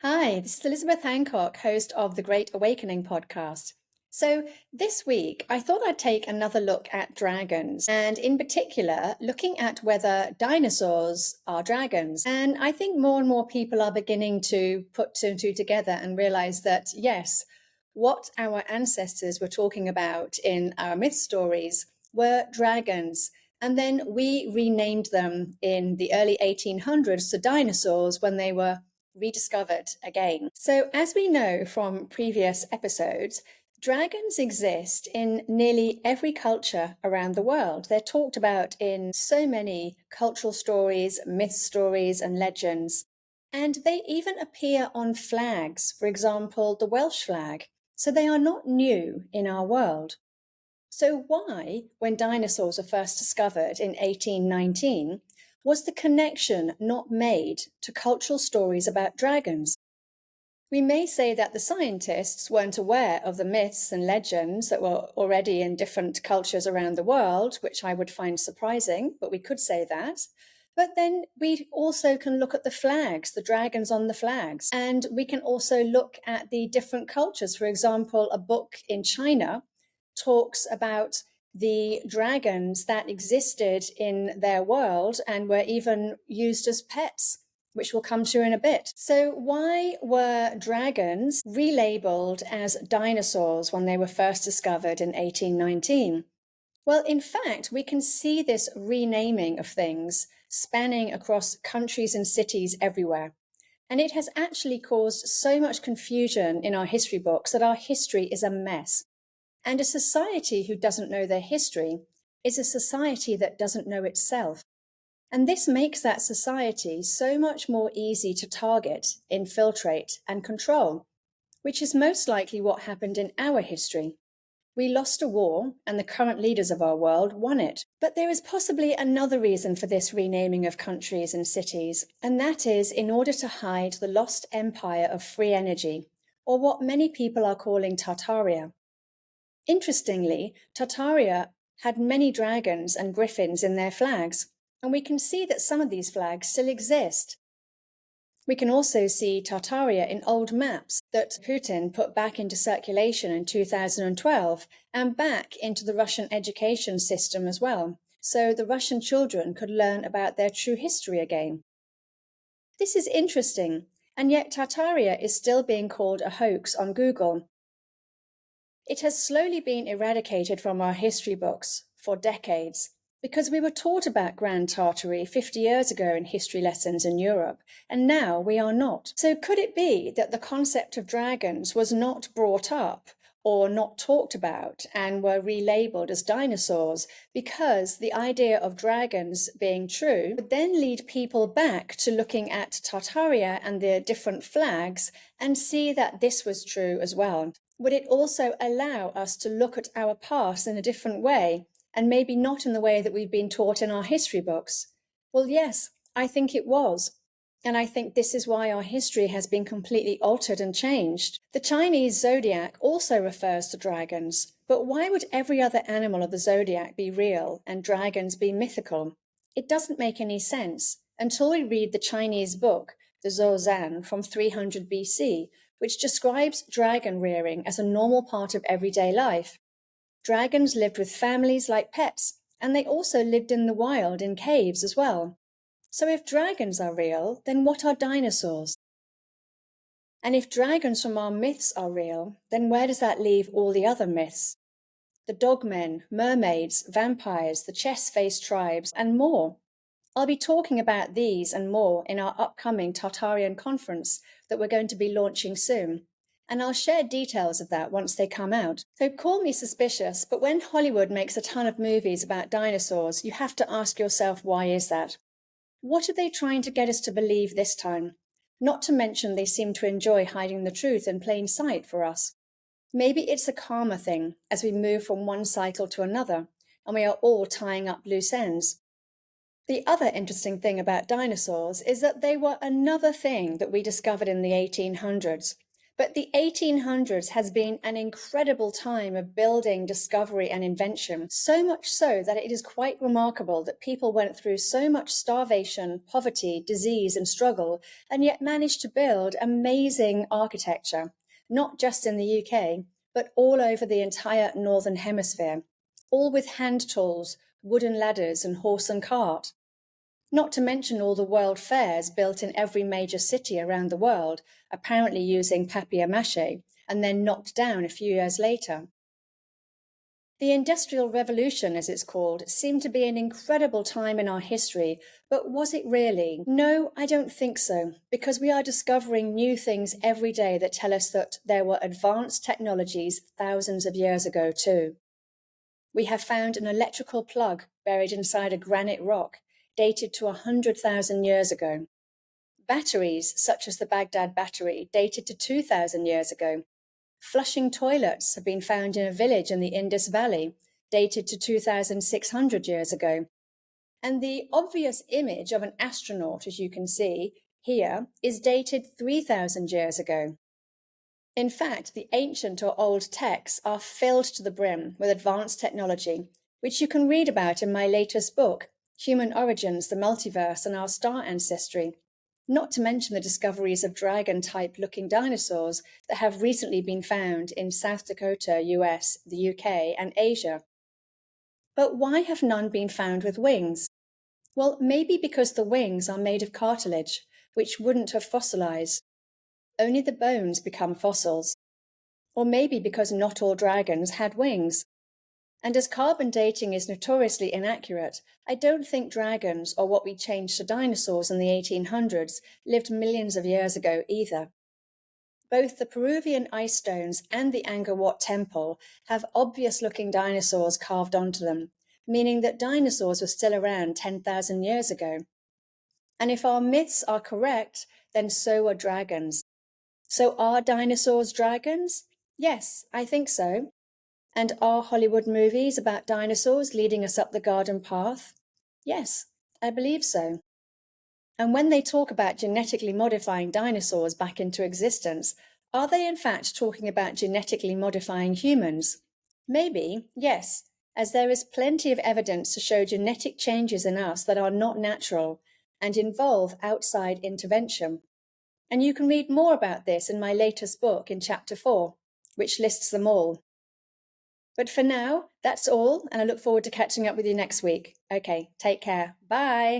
Hi, this is Elisabeth Hancock, host of the Great Awakening podcast. So, this week I thought I'd take another look at dragons, and in particular, looking at whether dinosaurs are dragons. And I think more and more people are beginning to put two and two together and realize that, yes, what our ancestors were talking about in our myth stories were dragons. And then we renamed them in the early 1800s to dinosaurs when they were rediscovered again. So, as we know from previous episodes, dragons exist in nearly every culture around the world. They're talked about in so many cultural stories, myth stories, and legends. And they even appear on flags, for example, the Welsh flag. So, they are not new in our world. So, why, when dinosaurs were first discovered in 1819, was the connection not made to cultural stories about dragons? We may say that the scientists weren't aware of the myths and legends that were already in different cultures around the world, which I would find surprising, but we could say that. But then we also can look at the flags, the dragons on the flags, and we can also look at the different cultures. For example, a book in China talks about the dragons that existed in their world and were even used as pets, which we'll come to in a bit. So, why were dragons relabeled as dinosaurs when they were first discovered in 1819? Well, in fact, we can see this renaming of things spanning across countries and cities everywhere. And it has actually caused so much confusion in our history books that our history is a mess. And a society who doesn't know their history is a society that doesn't know itself. And this makes that society so much more easy to target, infiltrate, and control, which is most likely what happened in our history. We lost a war, and the current leaders of our world won it. But there is possibly another reason for this renaming of countries and cities, and that is in order to hide the lost empire of free energy, or what many people are calling Tartaria. Interestingly, Tartaria had many dragons and griffins in their flags, and we can see that some of these flags still exist. We can also see Tartaria in old maps that Putin put back into circulation in 2012 and back into the Russian education system as well, so the Russian children could learn about their true history again. This is interesting, and yet Tartaria is still being called a hoax on Google. It has slowly been eradicated from our history books for decades because we were taught about Grand Tartary 50 years ago in history lessons in Europe, and now we are not. So could it be that the concept of dragons was not brought up or not talked about and were relabeled as dinosaurs because the idea of dragons being true would then lead people back to looking at Tartaria and the different flags and see that this was true as well? Would it also allow us to look at our past in a different way, and maybe not in the way that we've been taught in our history books? Well, yes, I think it was. And I think this is why our history has been completely altered and changed. The Chinese zodiac also refers to dragons, but why would every other animal of the zodiac be real and dragons be mythical? It doesn't make any sense until we read the Chinese book, the Zhou from 300 BC, which describes dragon rearing as a normal part of everyday life. Dragons lived with families like pets, and they also lived in the wild in caves as well. So if dragons are real, then what are dinosaurs? And if dragons from our myths are real, then where does that leave all the other myths? The dogmen, mermaids, vampires, the chess-faced tribes, and more. I'll be talking about these and more in our upcoming Tartarian conference that we're going to be launching soon. And I'll share details of that once they come out. So call me suspicious, but when Hollywood makes a ton of movies about dinosaurs, you have to ask yourself, why is that? What are they trying to get us to believe this time? Not to mention they seem to enjoy hiding the truth in plain sight for us. Maybe it's a karma thing as we move from one cycle to another, and we are all tying up loose ends. The other interesting thing about dinosaurs is that they were another thing that we discovered in the 1800s. But the 1800s has been an incredible time of building, discovery, and invention, so much so that it is quite remarkable that people went through so much starvation, poverty, disease, and struggle, and yet managed to build amazing architecture, not just in the UK, but all over the entire Northern Hemisphere, all with hand tools, wooden ladders, and horse and cart. Not to mention all the world fairs built in every major city around the world, apparently using papier-mâché, and then knocked down a few years later. The Industrial Revolution, as it's called, seemed to be an incredible time in our history, but was it really? No, I don't think so, because we are discovering new things every day that tell us that there were advanced technologies thousands of years ago too. We have found an electrical plug buried inside a granite rock, dated to 100,000 years ago. Batteries, such as the Baghdad battery, dated to 2,000 years ago. Flushing toilets have been found in a village in the Indus Valley, dated to 2,600 years ago. And the obvious image of an astronaut, as you can see here, is dated 3,000 years ago. In fact, the ancient or old texts are filled to the brim with advanced technology, which you can read about in my latest book, Human Origins, the Multiverse, and Our Star Ancestry, not to mention the discoveries of dragon-type looking dinosaurs that have recently been found in South Dakota, US, the UK, and Asia. But why have none been found with wings? Well, maybe because the wings are made of cartilage, which wouldn't have fossilized. Only the bones become fossils. Or maybe because not all dragons had wings. And as carbon dating is notoriously inaccurate, I don't think dragons, or what we changed to dinosaurs in the 1800s, lived millions of years ago either. Both the Peruvian ice stones and the Angkor Wat temple have obvious-looking dinosaurs carved onto them, meaning that dinosaurs were still around 10,000 years ago. And if our myths are correct, then so are dragons. So are dinosaurs dragons? Yes, I think so. And are Hollywood movies about dinosaurs leading us up the garden path? Yes, I believe so. And when they talk about genetically modifying dinosaurs back into existence, are they in fact talking about genetically modifying humans? Maybe, yes, as there is plenty of evidence to show genetic changes in us that are not natural and involve outside intervention. And you can read more about this in my latest book in Chapter 4, which lists them all. But for now, that's all, and I look forward to catching up with you next week. Okay, take care. Bye.